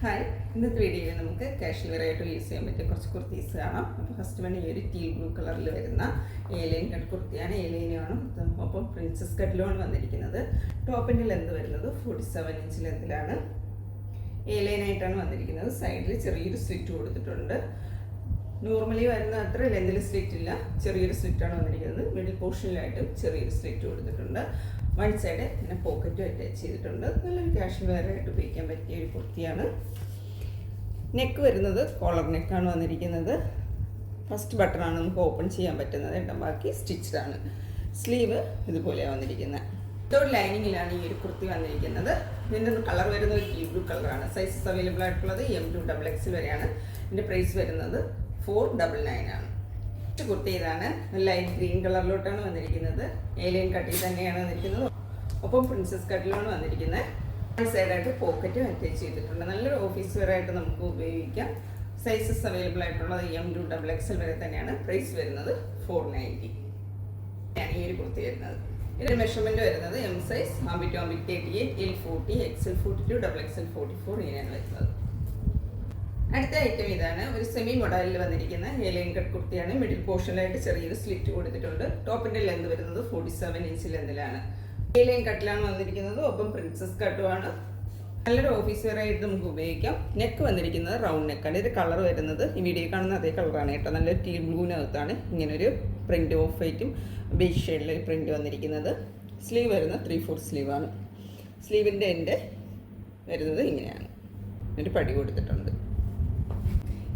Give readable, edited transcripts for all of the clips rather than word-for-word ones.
Hi, ഇന്നത്തെ വീഡിയോയിൽ നമുക്ക് കാഷ്വൽ വെയർ ആയിട്ട് യൂസ് ചെയ്യാൻ പറ്റിയ കുറച്ച് കുർത്തീസ് കാണാം. അപ്പോൾ ഫസ്റ്റ് വൺ ഈ ഒരു ടീൽ ബ്ലൂ കളറിൽ വരുന്ന ഏലൈൻ കട്ട് കുർത്തിയാണ്. ഏലൈനാണ് ഒപ്പം പ്രിൻസസ് കട്ടിലുമാണ് വന്നിരിക്കുന്നത്. ടോപ്പിൻ്റെ ലെന്ത് വരുന്നത് 47 ഇഞ്ച് ലെന്തിലാണ്. ഏലൈനായിട്ടാണ് വന്നിരിക്കുന്നത്. സൈഡിൽ ചെറിയൊരു സ്ലിറ്റ് കൊടുത്തിട്ടുണ്ട്. നോർമലി വരുന്ന അത്ര ലെന്തിൽ സ്ലിറ്റ് ഇല്ല, ചെറിയൊരു സ്ലിറ്റാണ് വന്നിരിക്കുന്നത്. മിഡിൽ പോർഷനിലായിട്ടും ചെറിയൊരു സ്ലിറ്റ് കൊടുത്തിട്ടുണ്ട്. വൺ സൈഡ് ഇങ്ങനെ പോക്കറ്റും അറ്റാച്ച് ചെയ്തിട്ടുണ്ട്. നല്ലൊരു കാഷ്വൽ വെയർ ആയിട്ട് ഉപയോഗിക്കാൻ പറ്റിയ ഒരു കുർത്തിയാണ്. നെക്ക് വരുന്നത് കോളർ നെക്കാണ് വന്നിരിക്കുന്നത്. ഫസ്റ്റ് ബട്ടണാണ് നമുക്ക് ഓപ്പൺ ചെയ്യാൻ പറ്റുന്നത്. എണ്ണം ബാക്കി സ്റ്റിച്ച്ഡ് ആണ്. സ്ലീവ് ഇതുപോലെയാണ് വന്നിരിക്കുന്നത്. ഇതോട് ലൈനിങ്ങിലാണ് ഈ ഒരു കുർത്തി വന്നിരിക്കുന്നത്. ഇതിൻ്റെ കളർ വരുന്നത് ഒരു ടീ ബ്ലൂ കളറാണ്. സൈസസ് അവൈലബിൾ ആയിട്ടുള്ളത് M2 XXL വരെയാണ്. ഇതിൻ്റെ പ്രൈസ് വരുന്നത് 499 ആണ്. കുർത്തി ഇതാണ്. ലൈറ്റ് ഗ്രീൻ കളറിലോട്ടാണ് വന്നിരിക്കുന്നത്. ഏലിയൻ കട്ടിൽ തന്നെയാണ് വന്നിരിക്കുന്നത്. ഒപ്പം പ്രിൻസസ് കട്ടിലാണ് വന്നിരിക്കുന്നത്. വൺ സൈഡായിട്ട് പോക്കറ്റും അറ്റാച്ച് ചെയ്തിട്ടുണ്ട്. നല്ലൊരു ഓഫീസ് വെയർ ആയിട്ട് നമുക്ക് ഉപയോഗിക്കാം. സൈസസ് അവൈലബിൾ ആയിട്ടുള്ളത് M2 XXL വരെ തന്നെയാണ്. പ്രൈസ് വരുന്നത് 490 ആണ് ഈ ഒരു കുർത്തി വരുന്നത്. ഇതിൻ്റെ മെഷർമെൻറ്റ് വരുന്നത് M size 38, L 40, XL 42, XXL 44 ഇങ്ങനെയാണ് വരുന്നത്. അടുത്ത ഐറ്റം ഇതാണ്. ഒരു സെമി മോഡലിൽ വന്നിരിക്കുന്ന ഏലൈൻ കട്ട് കുർത്തിയാണ്. മിഡിൽ പോർഷനിലായിട്ട് ചെറിയൊരു സ്ലിറ്റ് കൊടുത്തിട്ടുണ്ട്. ടോപ്പിൻ്റെ ലെന്ത് വരുന്നത് 47 ഇഞ്ച് ലെന്തിലാണ്. ഏലൈൻ കട്ടിലാണ് വന്നിരിക്കുന്നത്. ഒപ്പം പ്രിൻസസ് കട്ടുമാണ്. നല്ലൊരു ഓഫീസ് വെയർ ആയിട്ട് നമുക്ക് ഉപയോഗിക്കാം. നെക്ക് വന്നിരിക്കുന്നത് റൗണ്ട് നെക്കാണ്. ഇത് കളർ വരുന്നത് ഈ വീഡിയോ കാണുന്ന അതേ കളറാണ് കേട്ടോ. നല്ലൊരു ടീ ബ്ലൂവിനകത്താണ് ഇങ്ങനൊരു പ്രിൻറ്റ് ഓഫ് വൈറ്റും ബേജ് ഷെയ്ഡിൽ പ്രിൻറ്റ് വന്നിരിക്കുന്നത്. സ്ലീവ് വരുന്നത് 3/4 സ്ലീവാണ്. സ്ലീവിൻ്റെ എൻഡ് വരുന്നത് ഇങ്ങനെയാണ്. ഒരു പടി കൊടുത്തിട്ടുണ്ട്.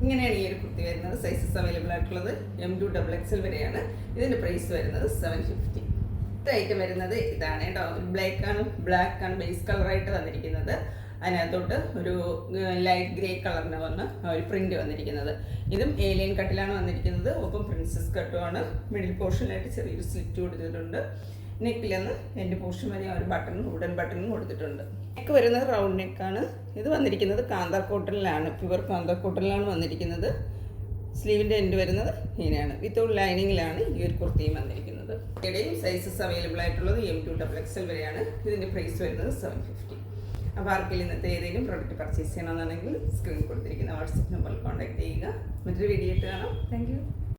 ഇങ്ങനെയാണ് ഈ ഒരു കുർത്തി വരുന്നത്. സൈസസ് അവൈലബിൾ ആയിട്ടുള്ളത് M2 XXL വരെയാണ്. ഇതിൻ്റെ പ്രൈസ് വരുന്നത് 750. അടുത്ത ഐറ്റം വരുന്നത് ഇതാണ് കേട്ടോ. ബ്ലാക്ക് ആണ് ബേസ് കളറായിട്ട് വന്നിരിക്കുന്നത്. അതിനകത്തോട്ട് ഒരു ലൈറ്റ് ഗ്രേ കളറിന് വന്ന് ഒരു പ്രിന്റ് വന്നിരിക്കുന്നത്. ഇതും ഏലിയൻ കട്ടിലാണ് വന്നിരിക്കുന്നത്. ഒപ്പം പ്രിൻസസ് കട്ടുമാണ്. മിഡിൽ പോർഷനിലായിട്ട് ചെറിയൊരു സ്ലിറ്റ് കൊടുത്തിട്ടുണ്ട്. നെക്കിലെന്ന് എൻ്റെ പോർഷൻ വരെ ഒരു വുഡൻ ബട്ടണും കൊടുത്തിട്ടുണ്ട്. നെക്ക് വരുന്നത് റൗണ്ട് നെക്കാണ്. ഇത് വന്നിരിക്കുന്നത് കാന്താർ കോട്ടണിലാണ്. പ്യുവർ കാന്താർ കോട്ടണിലാണ് വന്നിരിക്കുന്നത്. സ്ലീവിൻ്റെ എൻഡ് വരുന്നത് ഇങ്ങനെയാണ്. വിത്തൗട്ട് ലൈനിങ്ങിലാണ് ഈ ഒരു കുർത്തിയും വന്നിരിക്കുന്നത്. ഇവിടെയും സൈസസ് അവൈലബിൾ ആയിട്ടുള്ളത് M2 XXL വരെയാണ്. ഇതിൻ്റെ പ്രൈസ് വരുന്നത് 750. അപ്പോൾ ആർക്കെങ്കിലും ഇന്നത്തെ ഏതെങ്കിലും പ്രോഡക്റ്റ് പർച്ചേസ് ചെയ്യണമെന്നുണ്ടെങ്കിൽ സ്ക്രീൻ കൊടുത്തിരിക്കുന്ന വാട്സപ്പ് നമ്പറിൽ കോൺടാക്ട് ചെയ്യുക. മറ്റൊരു വീഡിയോ ആയിട്ട് കാണാം. Thank you.